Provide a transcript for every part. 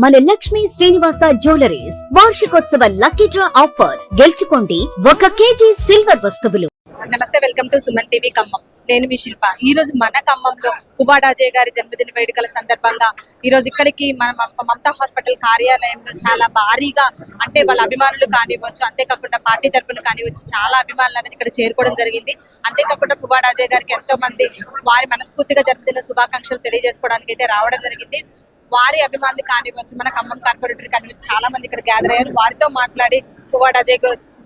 మన లక్ష్మీ శ్రీనివాస జ్యువెలరీస్ వార్షికోత్సవ lucky draw offer గెలుచుకోండి 1 కేజీ సిల్వర్ వస్తువులు. నమస్తే, welcome to Suman TV Khammam. నేను మీ శిల్ప. ఈ రోజు మన ఖమ్మంలో పువ్వాడ అజయ్ గారి జన్మదిన వేడుకల సందర్భంగా ఈ రోజు ఇక్కడికి మన మమతా హాస్పిటల్ కార్యాలయంలో చాలా భారీగా, అంటే వాళ్ళ అభిమానులు కానివ్వచ్చు, అంతేకాకుండా పార్టీ తరపున కానివ్వచ్చు, చాలా అభిమానులు అనేది ఇక్కడ చేరుకోవడం జరిగింది. అంతేకాకుండా పువ్వాడ అజయ్ గారికి ఎంతో మంది వారి మనస్ఫూర్తిగా జన్మదిన శుభాకాంక్షలు తెలియజేసుకోవడానికి అయితే రావడం జరిగింది. వారి అభిమానులు కానివ్వచ్చు, మన ఖమ్మం కార్పొరేటర్ కానివ్వచ్చు, చాలా మంది ఇక్కడ గ్యాదర్ అయ్యారు. వారితో మాట్లాడి పువ్వాడ అజయ్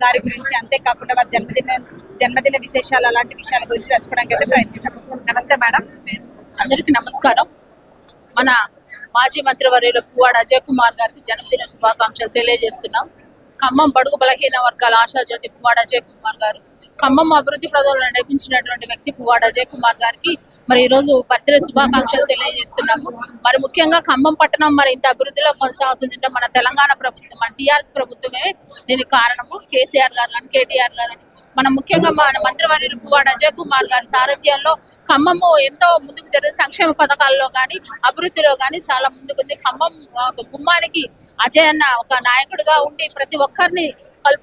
గారి గురించి, అంతేకాకుండా వారి జన్మదిన విశేషాలు, అలాంటి విషయాల గురించి తెలుసుకోవడానికి అయితే ప్రయత్నిద్దాం. నమస్తే మేడం. అందరికీ నమస్కారం. మన మాజీ మంత్రివర్యులు పువ్వాడ అజయ్ కుమార్ గారికి జన్మదిన శుభాకాంక్షలు తెలియజేస్తున్నాం. ఖమ్మం బడుగు బలహీన వర్గాల ఆశాజ్యోతి పువ్వాడ అజయ్ కుమార్ గారు, ఖమ్మం అభివృద్ధి ప్రదంలో నడిపించినటువంటి వ్యక్తి పువ్వాడ అజయ్ కుమార్ గారికి మరి ఈ రోజు బర్త్డే శుభాకాంక్షలు తెలియజేస్తున్నాము. మరి ముఖ్యంగా ఖమ్మం పట్టణం మరి ఇంత అభివృద్ధిలో కొనసాగుతుందంటే మన తెలంగాణ ప్రభుత్వం, మన టీఆర్ఎస్ ప్రభుత్వమే దీనికి కారణము. కేసీఆర్ గారు కానీ, కేటీఆర్ గారు కానీ, మన ముఖ్యంగా మన మంత్రివర్యులు పువ్వాడ అజయ్ కుమార్ గారి సారథ్యంలో ఖమ్మము ఎంతో ముందుకు జరిగిన సంక్షేమ పథకాల్లో కానీ, అభివృద్ధిలో కానీ చాలా ముందుకుంది. ఖమ్మం ఒక గుమ్మానికి అజయ్ అన్న ఒక నాయకుడిగా ఉండి ప్రతి ఒక్కరిని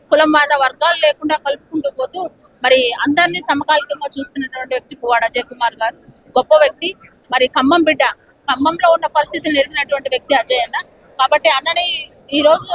కులం మత వర్గాలు లేకుండా కలుపుకుంటూ పోతూ మరి అందరినీ సమకాలికంగా చూస్తున్నటువంటి వ్యక్తి పువ్వాడ అజయ్ కుమార్ గారు. గొప్ప వ్యక్తి. మరి ఖమ్మం బిడ్డ, ఖమ్మంలో ఉన్న పరిస్థితులు ఎరిగినటువంటి వ్యక్తి అజయ్ అన్న. కాబట్టి అన్నని ఈ రోజు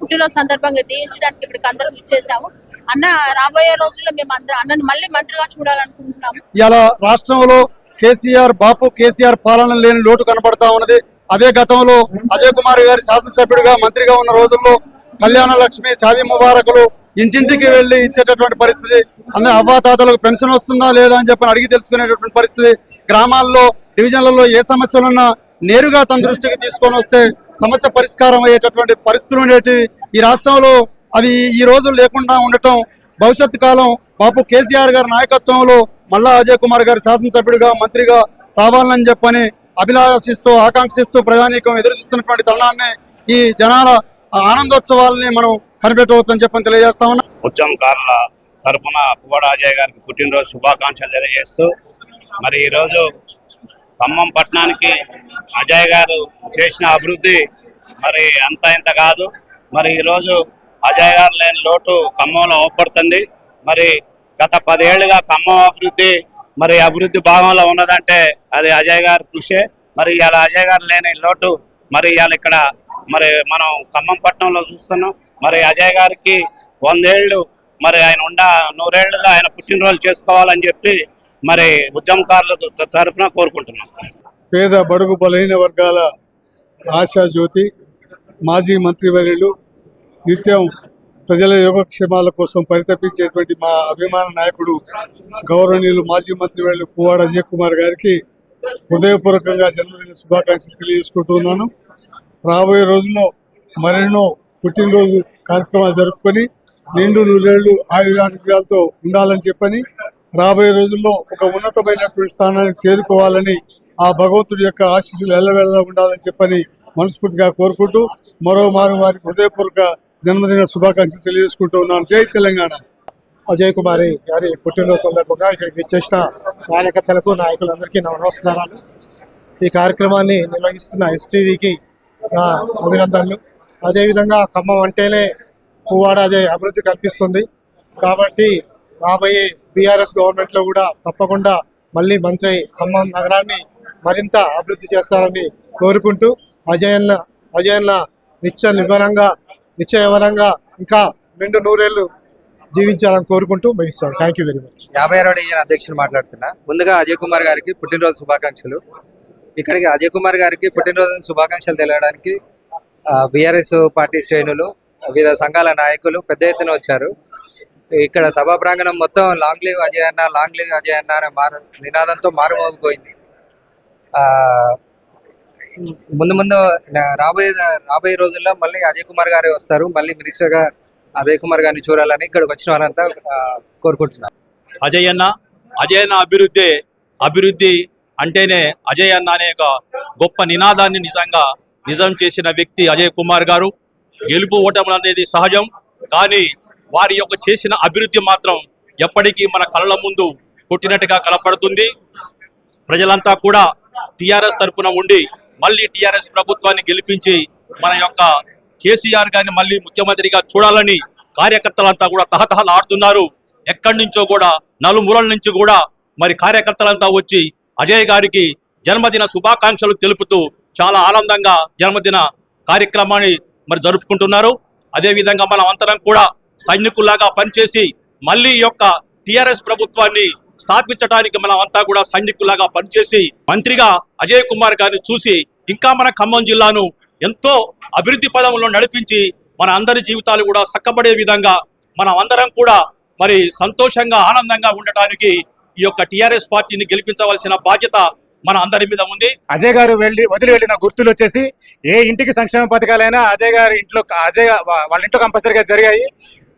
పుట్టినరోజు సందర్భంగా దీయించడానికి ఇక్కడికి అందరం ఇచ్చేసాము. అన్న రాబోయే రోజుల్లో మేము అన్నని మళ్ళీ మంత్రిగా చూడాలనుకుంటున్నాము. ఇలా రాష్ట్రంలో కేసీఆర్ పాలన లేని లోటు కనబడతా ఉన్నది. అదే గతంలో అజయ్ కుమార్ గారి శాసనసభ్యుడిగా మంత్రిగా ఉన్న రోజుల్లో కళ్యాణ లక్ష్మి, షాదీ ముబారకులు ఇంటింటికి వెళ్లి ఇచ్చేటటువంటి పరిస్థితి, అందరూ అవ్వాతాతలకు పెన్షన్ వస్తుందా లేదా అని చెప్పి అడిగి తెలుసుకునేటటువంటి పరిస్థితి, గ్రామాల్లో డివిజన్లలో ఏ సమస్యలున్నా నేరుగా తన దృష్టికి తీసుకొని వస్తే సమస్య పరిష్కారం అయ్యేటటువంటి పరిస్థితులు ఉండేటివి. ఈ రాష్ట్రంలో అది ఈ రోజు లేకుండా ఉండటం, భవిష్యత్తు కాలం కేసీఆర్ గారి నాయకత్వంలో మళ్ళా అజయ్ కుమార్ గారి శాసనసభ్యుడిగా మంత్రిగా రావాలని చెప్పని అభిలాషిస్తూ, ఆకాంక్షిస్తూ ప్రజానీకం ఎదురు చూస్తున్నటువంటి తరుణాన్ని, ఈ జనాల ఆనందోత్సవాలని మనం కనిపెట్టవచ్చు అని చెప్పని తెలియజేస్తా ఉన్నాం. ఉద్యమకారుల తరఫున పువ్వాడ అజయ్ గారికి పుట్టినరోజు శుభాకాంక్షలు తెలియజేస్తూ, మరి ఈరోజు ఖమ్మం పట్టణానికి అజయ్ గారు చేసిన అభివృద్ధి మరి అంత ఇంత కాదు. మరి ఈరోజు అజయ్ గారు లేని లోటు ఖమ్మంలో అవపడుతుంది. మరి గత 10 ఏళ్లుగా ఖమ్మం అభివృద్ధి భాగంలో ఉన్నదంటే అది అజయ్ గారి కృషే. మరి ఇవాళ అజయ్ గారు లేని లోటు మరి ఇవాళ ఇక్కడ మరి మనం ఖమ్మం పట్టణంలో చూస్తున్నాం. మరి అజయ్ గారికి 100 ఏళ్ళు మరి ఆయన 100 ఏళ్లుగా ఆయన పుట్టినరోజు చేసుకోవాలని చెప్పి మరి ఉద్యమకారుల తరఫున కోరుకుంటున్నాం. పేద బడుగు బలహీన వర్గాల ఆశాజ్యోతి, మాజీ మంత్రివర్యులు, నిత్యం ప్రజల యోగక్షేమాల కోసం పరితపించేటువంటి మా అభిమాన నాయకుడు గౌరవనీయులు మాజీ మంత్రివర్యులు పువ్వాడ అజయ్ కుమార్ గారికి హృదయపూర్వకంగా జన్మదిన శుభాకాంక్షలు తెలియజేసుకుంటున్నాను. రాబోయే రోజుల్లో మరెన్నో పుట్టినరోజు కార్యక్రమాలు జరుపుకొని నిండు 100 ఏళ్ళు ఆయురారోగ్యాలతో ఉండాలని చెప్పని, రాబోయే రోజుల్లో ఒక ఉన్నతమైనటువంటి స్థానానికి చేరుకోవాలని, ఆ భగవంతుడి యొక్క ఆశీస్సులు ఎల్లవేళలా ఉండాలని చెప్పని మనస్ఫూర్తిగా కోరుకుంటూ మరోమారు వారికి హృదయపూర్వక జన్మదిన శుభాకాంక్షలు తెలియజేసుకుంటూ ఉన్నాను. జై తెలంగాణ. అజయ్ కుమార్ గారి పుట్టినరోజు సందర్భంగా ఇక్కడికి వచ్చేసిన కార్యకర్తలకు, నాయకులందరికీ నమస్కారాలు. ఈ కార్యక్రమాన్ని నిర్వహిస్తున్న ఎస్టీవీకి నా అభినందనలు. అదేవిధంగా ఖమ్మం అంటేనే పువ్వాడ అజయ్ అభివృద్ధి కనిపిస్తుంది. కాబట్టి రాబోయే బీఆర్ఎస్ గవర్నమెంట్లో కూడా తప్పకుండా మళ్ళీ మంత్రి ఖమ్మం నగరాన్ని మరింత అభివృద్ధి చేస్తారని కోరుకుంటూ అజయ్ అన్న నిశ్చయవరంగా ఇంకా 100 ఏళ్ళు జీవించాలని కోరుకుంటూ ముగిస్తాను. Thank you very much. 52వ డివిజన్ అధ్యక్షులు మాట్లాడుతున్నా. ముందుగా అజయ్ కుమార్ గారికి పుట్టినరోజు శుభాకాంక్షలు. ఇక్కడికి అజయ్ కుమార్ గారికి పుట్టినరోజు శుభాకాంక్షలు తెలియడానికి బీఆర్ఎస్ పార్టీ శ్రేణులు, వివిధ సంఘాల నాయకులు పెద్ద ఎత్తున వచ్చారు. ఇక్కడ సభా ప్రాంగణం మొత్తం లాంగ్ లివ్ అజయ్ అన్న, లాంగ్ లివ్ అజయ్ అన్న అనే నినాదంతో మారుమోగిపోయింది. ముందు రాబోయే రోజుల్లో మళ్ళీ అజయ్ కుమార్ గారే వస్తారు. మళ్ళీ మినిస్టర్గా అజయ్ కుమార్ గారిని చూడాలని ఇక్కడికి వచ్చిన వాళ్ళంతా కోరుకుంటున్నారు. అజయ్ అన్న అభివృద్ధి అంటేనే అజయ్ అన్న అనే ఒక గొప్ప నినాదాన్ని నిజం చేసిన వ్యక్తి అజయ్ కుమార్ గారు. గెలుపు ఓటములు అనేది సహజం, కానీ వారి యొక్క చేసిన అభివృద్ధి మాత్రం ఎప్పటికీ మన కళ్ళ ముందు కొట్టినట్టుగా కనపడుతుంది. ప్రజలంతా కూడా టీఆర్ఎస్ తరఫున ఉండి మళ్ళీ టీఆర్ఎస్ ప్రభుత్వాన్ని గెలిపించి మన యొక్క కేసీఆర్ గారిని మళ్ళీ ముఖ్యమంత్రిగా చూడాలని కార్యకర్తలంతా కూడా తహతహలాడుతున్నారు. ఎక్కడి నుంచో కూడా నలుమూలల నుంచి కూడా మరి కార్యకర్తలంతా వచ్చి అజయ్ గారికి జన్మదిన శుభాకాంక్షలు తెలుపుతూ చాలా ఆనందంగా జన్మదిన కార్యక్రమాన్ని మరి జరుపుకుంటున్నారు. అదేవిధంగా మనం అందరం కూడా సైనికుల్లాగా పనిచేసి మళ్ళీ ఈ యొక్క టిఆర్ఎస్ ప్రభుత్వాన్ని స్థాపించడానికి మనం అంతా కూడా సైనికుల్లాగా పనిచేసి మంత్రిగా అజయ్ కుమార్ గారిని చూసి ఇంకా మన ఖమ్మం జిల్లాను ఎంతో అభివృద్ధి పదంలో నడిపించి మన అందరి జీవితాలు కూడా చక్కబడే విధంగా మనం అందరం కూడా మరి సంతోషంగా ఆనందంగా ఉండటానికి ఈ యొక్క టిఆర్ఎస్ పార్టీని గెలిపించవలసిన బాధ్యత మన అందరి మీద ఉంది. అజయ్ గారు వదిలి వెళ్ళిన గుర్తులు వచ్చేసి ఏ ఇంటికి సంక్షేమ పథకాలైనా అజయ్ గారి ఇంట్లో వాళ్ళ ఇంట్లో కంపల్సరీగా జరిగాయి.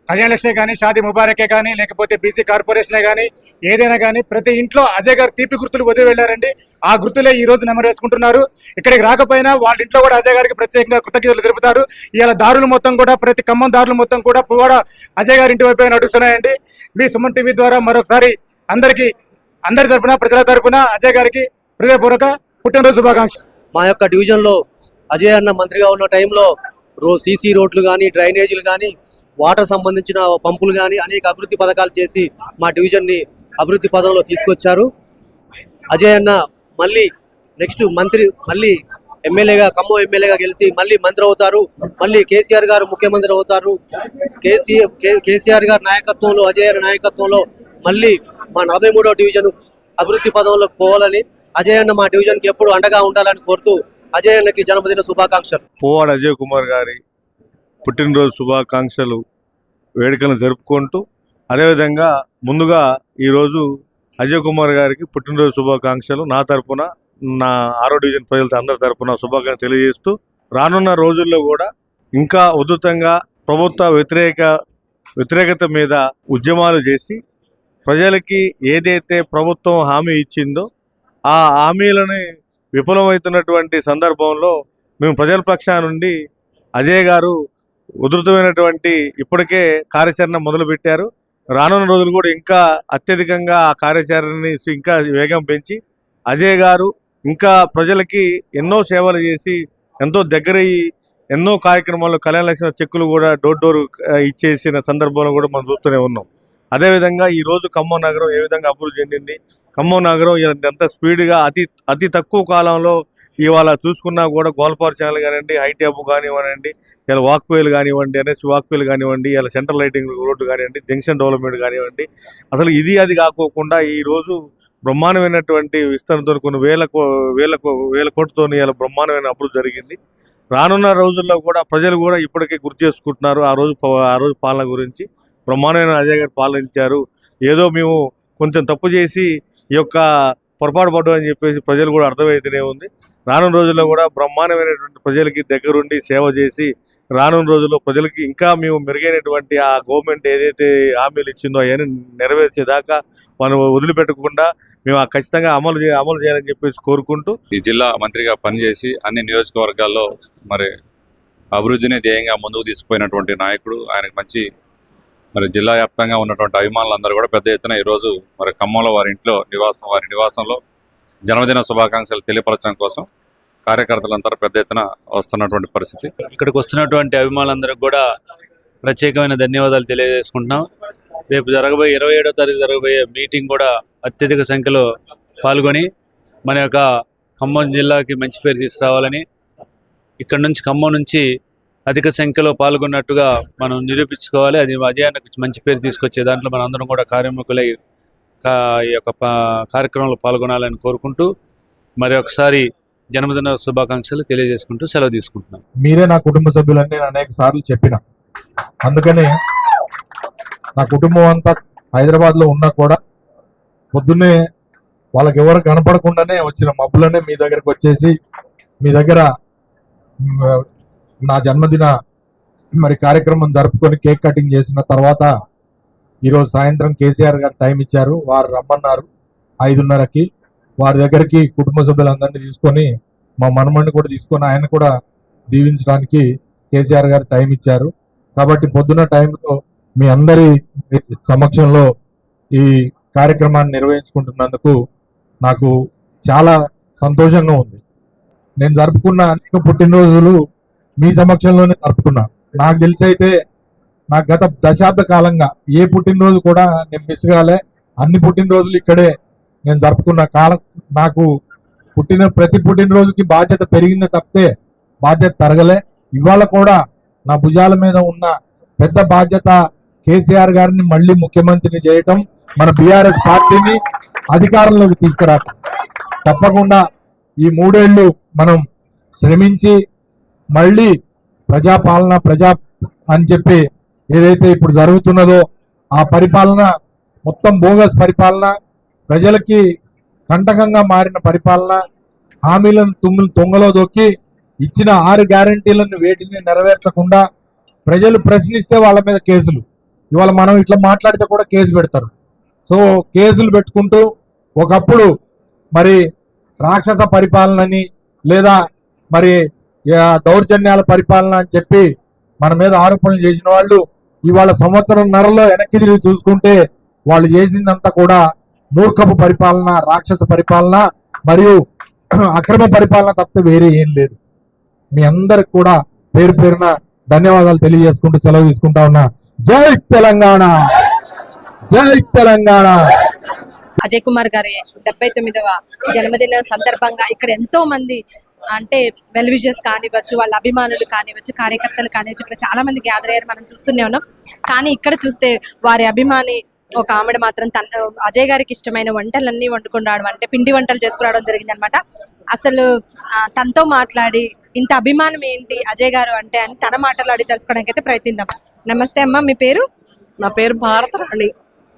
కళ్యాణ లక్ష్మి కానీ, షాదీ ముబారకే కానీ, లేకపోతే బీసీ కార్పొరేషనే కానీ, ఏదైనా కానీ ప్రతి ఇంట్లో అజయ్ గారు తీపి గుర్తులు వదిలి వెళ్ళారండి. ఆ గుర్తులే ఈ రోజు నెమరు వేసుకుంటున్నారు. ఇక్కడికి రాకపోయినా వాళ్ళ ఇంట్లో కూడా అజయ్ గారికి ప్రత్యేకంగా కృతజ్ఞతలు తెలుపుతారు. ఇలా దారులు మొత్తం కూడా ప్రతి ఖమ్మం దారులు మొత్తం కూడా పువ్వాడ అజయ్ గారి ఇంటి వైపు నడుస్తున్నాయండి. మీ సుమన్ టీవీ ద్వారా మరొకసారి అందరి తరపున, ప్రజల తరపున అజయ్ గారికి హృదయపూర్వక పుట్టినరోజు శుభాకాంక్షలు. మా యొక్క డివిజన్లో అజయ్ అన్న మంత్రిగా ఉన్న టైంలో సీసీ రోడ్లు కానీ, డ్రైనేజీలు కానీ, వాటర్ సంబంధించిన పంపులు కానీ అనేక అభివృద్ధి పథకాలు చేసి మా డివిజన్ని అభివృద్ధి పదంలో తీసుకొచ్చారు. అజయ్ అన్న మళ్ళీ నెక్స్ట్ మళ్ళీ ఎమ్మెల్యేగా, ఖమ్మం ఎమ్మెల్యేగా గెలిచి మళ్ళీ మంత్రి అవుతారు. మళ్ళీ కేసీఆర్ గారు ముఖ్యమంత్రి అవుతారు. కేసీఆర్ గారి నాయకత్వంలో, అజయ్ అన్న నాయకత్వంలో మళ్ళీ మా 43వ డివిజన్ అభివృద్ధి పదంలోకి పోవాలని, అజయ్ అన్న మా డివిజన్కి ఎప్పుడు అండగా ఉండాలని కోరుతూ అజయ్ అన్నకి జన్మదిన శుభాకాంక్షలు. పువ్వాడ అజయ్ కుమార్ గారి పుట్టినరోజు శుభాకాంక్షలు వేడుకలను జరుపుకుంటూ, అదేవిధంగా ముందుగా ఈరోజు అజయ్ కుమార్ గారికి పుట్టినరోజు శుభాకాంక్షలు నా తరపున, నా 6వ డివిజన్ ప్రజలతో అందరి తరపున శుభాకాంక్షలు తెలియజేస్తూ, రానున్న రోజుల్లో కూడా ఇంకా ఉధృతంగా ప్రభుత్వ వ్యతిరేకత మీద ఉద్యమాలు చేసి ప్రజలకి ఏదైతే ప్రభుత్వం హామీ ఇచ్చిందో ఆ హామీలని విఫలమవుతున్నటువంటి సందర్భంలో మేము ప్రజల పక్షాన నుండి అజయ్ గారు ఉధృతమైనటువంటి ఇప్పటికే కార్యాచరణ మొదలుపెట్టారు. రానున్న రోజులు కూడా ఇంకా అత్యధికంగా ఆ కార్యాచరణని ఇంకా వేగం పెంచి అజయ్ గారు ఇంకా ప్రజలకి ఎన్నో సేవలు చేసి ఎంతో దగ్గరయ్యి ఎన్నో కార్యక్రమాల్లో కళ్యాణ లక్ష్మి చెక్కులు కూడా డోర్ ఇచ్చేసిన సందర్భంలో కూడా మనం చూస్తూనే ఉన్నాం. అదేవిధంగా ఈరోజు ఖమ్మం నగరం ఏ విధంగా అభివృద్ధి చెందింది, ఖమ్మం నగరం ఎంత స్పీడ్గా అతి తక్కువ కాలంలో ఇవాళ చూసుకున్నా కూడా గోల్పార్ ఛానల్ కానివ్వండి, హైట్యాబ్ కానివ్వండి, ఇలా వాక్వేలు కానివ్వండి, ఎన్ఎస్సి వాక్వేలు కానివ్వండి, ఇలా సెంట్రల్ లైటింగ్ రోడ్డు కానివ్వండి, జంక్షన్ డెవలప్మెంట్ కానివ్వండి, అసలు అది కాకోకుండా ఈరోజు బ్రహ్మాండమైనటువంటి విస్తరణతో కొన్ని వేల కోట్లతో ఇలా బ్రహ్మాండమైన అభివృద్ధి జరిగింది. రానున్న రోజుల్లో కూడా ప్రజలు కూడా ఇప్పటికే గుర్తు చేసుకుంటున్నారు ఆ రోజు పాలన గురించి. బ్రహ్మాండమైన అజయ్ గారు పాలించారు. ఏదో మేము కొంచెం తప్పు చేసి ఈ యొక్క పొరపాటు పడ్డం అని చెప్పేసి ప్రజలు కూడా అర్థమైతేనే ఉంది. రానున్న రోజుల్లో కూడా బ్రహ్మాండమైనటువంటి ప్రజలకి దగ్గరుండి సేవ చేసి రానున్న రోజుల్లో ప్రజలకి ఇంకా మేము మెరుగైనటువంటి ఆ గవర్నమెంట్ ఏదైతే హామీలు ఇచ్చిందో అవన్నీ నెరవేర్చేదాకా మనం వదిలిపెట్టకుండా మేము ఖచ్చితంగా అమలు చేయాలని చెప్పేసి కోరుకుంటూ, ఈ జిల్లా మంత్రిగా పనిచేసి అన్ని నియోజకవర్గాల్లో మరి అభివృద్ధిని ధ్యేయంగా ముందుకు తీసుకుపోయినటువంటి నాయకుడు. ఆయనకు మంచి మరి జిల్లా వ్యాప్తంగా ఉన్నటువంటి అభిమానులందరూ కూడా పెద్ద ఎత్తున ఈరోజు మరి ఖమ్మంలో వారి నివాసంలో జన్మదిన శుభాకాంక్షలు తెలియపరచడం కోసం కార్యకర్తలంతా పెద్ద ఎత్తున వస్తున్నటువంటి పరిస్థితి. ఇక్కడికి వస్తున్నటువంటి అభిమానులందరికీ కూడా ప్రత్యేకమైన ధన్యవాదాలు తెలియజేసుకుంటున్నాం. రేపు 27వ తారీఖు జరగబోయే మీటింగ్ కూడా అత్యధిక సంఖ్యలో పాల్గొని మన యొక్క ఖమ్మం జిల్లాకి మంచి పేరు తీసుకురావాలని, ఇక్కడ నుంచి ఖమ్మం నుంచి అధిక సంఖ్యలో పాల్గొన్నట్టుగా మనం నిరూపించుకోవాలి. అది అజయానికి మంచి పేరు తీసుకొచ్చే దాంట్లో మన అందరం కూడా కార్యముఖులై ఈ యొక్క కార్యక్రమంలో పాల్గొనాలని కోరుకుంటూ మరి ఒకసారి జన్మదిన శుభాకాంక్షలు తెలియజేసుకుంటూ సెలవు తీసుకుంటున్నాం. మీరే నా కుటుంబ సభ్యులని నేను అనేక సార్లు చెప్పిన, అందుకని నా కుటుంబం అంతా హైదరాబాద్లో ఉన్నా కూడా పొద్దున్నే వాళ్ళకి ఎవరు కనపడకుండానే వచ్చిన మబ్బులనే మీ దగ్గరకు వచ్చేసి మీ దగ్గర నా జన్మదిన మరి కార్యక్రమం జరుపుకొని కేక్ కటింగ్ చేసిన తర్వాత ఈరోజు సాయంత్రం కేసీఆర్ గారు టైం ఇచ్చారు. వారు రమ్మన్నారు 5:30కి. వారి దగ్గరికి కుటుంబ సభ్యులందరినీ తీసుకొని మా మనమణ్ణి కూడా తీసుకొని ఆయన కూడా దీవించడానికి కేసీఆర్ గారు టైం ఇచ్చారు. కాబట్టి పొద్దున్న టైంలో మీ అందరి సమక్షంలో ఈ కార్యక్రమాన్ని నిర్వహించుకుంటున్నందుకు నాకు చాలా సంతోషంగా ఉంది. నేను జరుపుకున్న అనేక పుట్టినరోజులు మీ సమక్షంలోనే జరుపుకున్నా. నాకు తెలిసి అయితే నాకు గత దశాబ్ద కాలంగా ఏ పుట్టినరోజు కూడా నేను మిస్ కాలే. అన్ని పుట్టినరోజులు ఇక్కడే నేను జరుపుకున్న కాలం. నాకు ప్రతి పుట్టినరోజుకి బాధ్యత పెరిగిందే తప్పితే బాధ్యత తరగలే. ఇవాళ కూడా నా భుజాల మీద ఉన్న పెద్ద బాధ్యత కేసీఆర్ గారిని మళ్ళీ ముఖ్యమంత్రిని చేయటం, మన బీఆర్ఎస్ పార్టీని అధికారంలోకి తీసుకురావటం. తప్పకుండా ఈ 3 ఏళ్ళు మనం శ్రమించి మళ్ళీ ప్రజాపాలన అని చెప్పి ఏదైతే ఇప్పుడు జరుగుతున్నదో ఆ పరిపాలన మొత్తం బోగస్ పరిపాలన, ప్రజలకి కంటకంగా మారిన పరిపాలన, హామీలను తొంగలో దొక్కి ఇచ్చిన 6 గ్యారంటీలను వేటిని నెరవేర్చకుండా ప్రజలు ప్రశ్నిస్తే వాళ్ళ మీద కేసులు. ఇవాళ మనం ఇట్లా మాట్లాడితే కూడా కేసు పెడతారు. సో కేసులు పెట్టుకుంటూ ఒకప్పుడు మరి రాక్షస పరిపాలనని లేదా మరి దౌర్జన్యాల పరిపాలన అని చెప్పి మన మీద ఆరోపణలు చేసిన వాళ్ళు ఇవాళ 1.5 సంవత్సరంలో వెనక్కి తిరిగి చూసుకుంటే వాళ్ళు చేసిందంతా కూడా మూర్ఖపు పరిపాలన, రాక్షస పరిపాలన మరియు అక్రమ పరిపాలన తప్పితే వేరే ఏం లేదు. మీ అందరికి కూడా పేరు పేరున ధన్యవాదాలు తెలియజేసుకుంటూ సెలవు తీసుకుంటా ఉన్నా. జై తెలంగాణ, జై తెలంగాణ. అజయ్ కుమార్ గారి 79వ జన్మదిన సందర్భంగా ఇక్కడ ఎంతో మంది అంటే వెల్ విషర్స్ కానివ్వచ్చు, వాళ్ళ అభిమానులు కానివ్వచ్చు, కార్యకర్తలు కానివ్వచ్చు, ఇక్కడ చాలా మంది గ్యాదర్ అయ్యారు, మనం చూస్తూనే ఉన్నాం. కానీ ఇక్కడ చూస్తే వారి అభిమాని ఒక ఆవిడ మాత్రం అజయ్ గారికి ఇష్టమైన వంటలన్నీ వండుకుని రావడం, అంటే పిండి వంటలు చేసుకురావడం జరిగింది అనమాట. అసలు తనతో మాట్లాడి ఇంత అభిమానం ఏంటి అజయ్ గారు అంటే అని తన మాటలు అడిగి తెలుసుకోవడానికి అయితే ప్రయత్నిద్దాం. నమస్తే అమ్మ, మీ పేరు? నా పేరు భారతరాణి.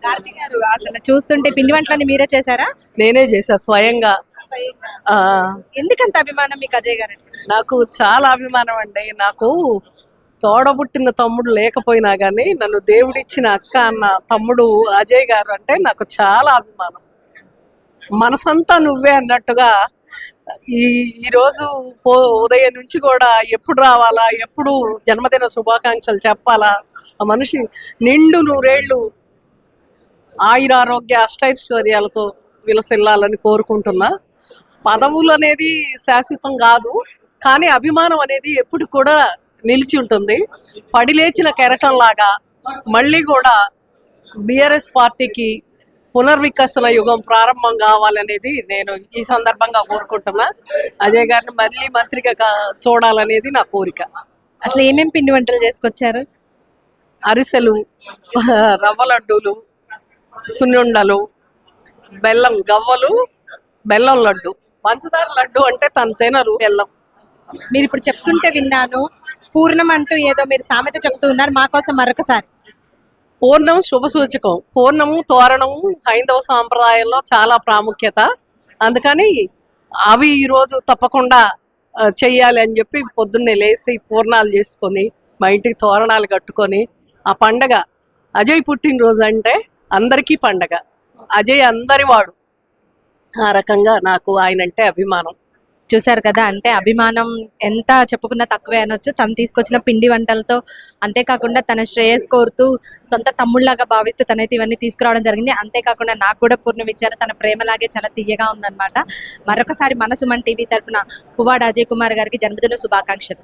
కార్తీ గారు, అసలు చూస్తుంటే పిండి వంటలన్నీ మీరే చేశారా? నేనే చేశా స్వయంగా. ఎందుకంత అభిమానం మీకు అజయ్ గారు? నాకు చాలా అభిమానం అండి. నాకు తోడబుట్టిన తమ్ముడు లేకపోయినా కానీ నన్ను దేవుడిచ్చిన అక్క అన్న తమ్ముడు అజయ్ గారు అంటే నాకు చాలా అభిమానం. మనసంతా నువ్వే అన్నట్టుగా ఈరోజు ఉదయం నుంచి కూడా ఎప్పుడు రావాలా, ఎప్పుడు జన్మదిన శుభాకాంక్షలు చెప్పాలా, ఆ మనిషి నిండు 100 ఏళ్ళు ఆయురారోగ్య అష్టైశ్వర్యాలతో విలసిల్లాలని కోరుకుంటున్నా. పదవులు అనేది శాశ్వతం కాదు, కానీ అభిమానం అనేది ఎప్పుడు కూడా నిలిచి ఉంటుంది. పడిలేచిన కెరటంలాగా మళ్ళీ కూడా బీఆర్ఎస్ పార్టీకి పునర్వికసన యుగం ప్రారంభం కావాలనేది నేను ఈ సందర్భంగా కోరుకుంటున్నా. అజయ్ గారిని మళ్ళీ మంత్రిగా చూడాలనేది నా కోరిక. అసలు ఏమేం పిండి వంటలు చేసుకొచ్చారు? అరిసెలు, రవ్వ లడ్డూలు, సున్నుండలు, బెల్లం గవ్వలు, బెల్లం లడ్డు, పంచదార లడ్డు అంటే తను తినరు బెల్లం. మీరు ఇప్పుడు చెప్తుంటే విన్నాను, పూర్ణం అంటూ ఏదో మీరు సామెత చెప్తూ ఉన్నారు, మా కోసం మరొకసారి. పూర్ణం శుభ సూచకం. పూర్ణము, తోరణము హైందవ సాంప్రదాయంలో చాలా ప్రాముఖ్యత. అందుకని అవి ఈరోజు తప్పకుండా చెయ్యాలి అని చెప్పి పొద్దున్నే లేచి పూర్ణాలు చేసుకొని మా ఇంటికి తోరణాలు కట్టుకొని ఆ పండగ. అజయ్ పుట్టినరోజు అంటే అందరికీ పండగ. అజయ్ అందరి వాడు. ఆ రకంగా నాకు ఆయన అంటే అభిమానం. చూశారు కదా, అంటే అభిమానం ఎంత చెప్పుకున్నా తక్కువే అనొచ్చు. తను తీసుకొచ్చిన పిండి వంటలతో, అంతేకాకుండా తన శ్రేయస్ కోరుతూ సొంత తమ్ముళ్లాగా భావిస్తూ తనైతే ఇవన్నీ తీసుకురావడం జరిగింది. అంతేకాకుండా నాకు కూడా పూర్ణ విచారం తన ప్రేమలాగే చాలా తీయగా ఉందన్నమాట. మరొకసారి మన సుమన్ టీవీ తరఫున పువ్వాడ అజయ్ కుమార్ గారికి జన్మదిన శుభాకాంక్షలు.